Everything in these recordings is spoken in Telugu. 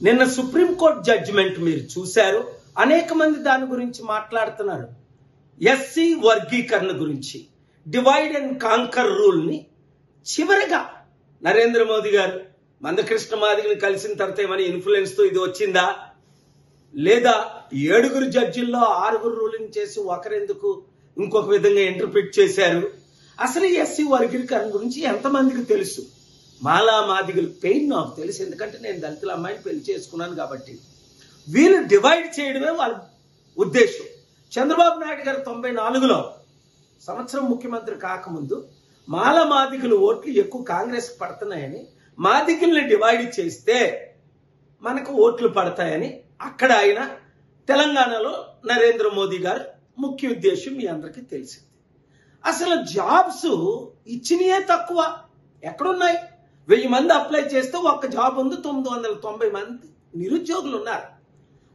నిన్న సుప్రీంకోర్టు జడ్జిమెంట్ మీరు చూశారు. అనేక మంది దాని గురించి మాట్లాడుతున్నారు. ఎస్సీ వర్గీకరణ గురించి, డివైడ్ అండ్ కాంకర్ రూల్ ని చివరిగా నరేంద్ర మోదీ గారు మందకృష్ణ మాదిగని కలిసిన తర్వాత ఏమైనా ఇన్ఫ్లుయెన్స్ తో ఇది వచ్చిందా, లేదా 7 జడ్జిల్లో 6 రూలింగ్ చేసి ఒకరెందుకు ఇంకొక విధంగా ఇంటర్ప్రిట్ చేశారు? అసలు ఎస్సీ వర్గీకరణ గురించి ఎంతమందికి తెలుసు? మాలా మాదిగల పెయిన్ నాకు తెలుసు, ఎందుకంటే నేను దళితుల అమ్మాయిని పెళ్లి చేసుకున్నాను కాబట్టి. వీళ్ళు డివైడ్ చేయడమే వాళ్ళ ఉద్దేశం. చంద్రబాబు నాయుడు గారు 94లో సంవత్సరం ముఖ్యమంత్రి కాకముందు మాలా మాదిగల ఓట్లు ఎక్కువ కాంగ్రెస్ పడుతున్నాయని, మాదిగల్ని డివైడ్ చేస్తే మనకు ఓట్లు పడతాయని అక్కడ ఆయన, తెలంగాణలో నరేంద్ర మోదీ గారు ముఖ్య ఉద్దేశం మీ అందరికీ తెలిసింది. అసలు జాబ్స్ ఇచ్చినయే తక్కువ. ఎక్కడున్నాయి? 1000 మంది అప్లై చేస్తే ఒక్క జాబ్ ఉంది, 990 మంది నిరుద్యోగులు ఉన్నారు.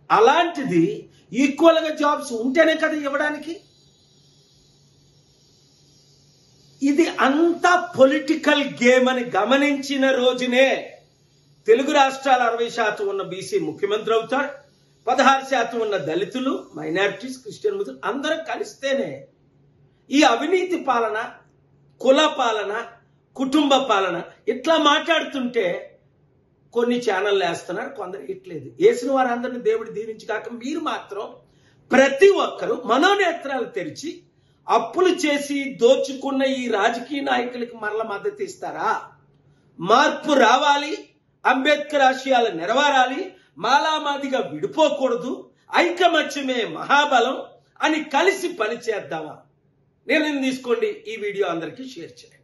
అలాంటిది ఈక్వల్ గా జాబ్స్ ఉంటేనే కదా ఇవ్వడానికి. ఇది అంతా పొలిటికల్ గేమ్ అని గమనించిన రోజునే తెలుగు రాష్ట్రాలు 60% ఉన్న బీసీ ముఖ్యమంత్రి అవుతాడు. 16% ఉన్న దళితులు, మైనారిటీస్, క్రిస్టియన్, ముస్లిం అందరం కలిస్తేనే ఈ అవినీతి పాలన, కుల పాలన, కుటుంబ పాలన ఇట్లా మాట్లాడుతుంటే కొన్ని ఛానళ్ళు వేస్తున్నారు, కొందరు ఇట్లేదు. వేసిన వారందరినీ దేవుడు దీవించి కాక మీరు మాత్రం ప్రతి ఒక్కరు మనోనేత్రాలు తెరిచి అప్పులు చేసి దోచుకున్న ఈ రాజకీయ నాయకులకి మరల మద్దతు ఇస్తారా? మార్పు రావాలి, అంబేద్కర్ ఆశయాలు నెరవేరాలి, మాలామాదిగా విడిపోకూడదు, ఐకమత్యమే మహాబలం అని కలిసి పనిచేద్దామా? నిర్ణయం తీసుకోండి. ఈ వీడియో అందరికీ షేర్ చేయండి.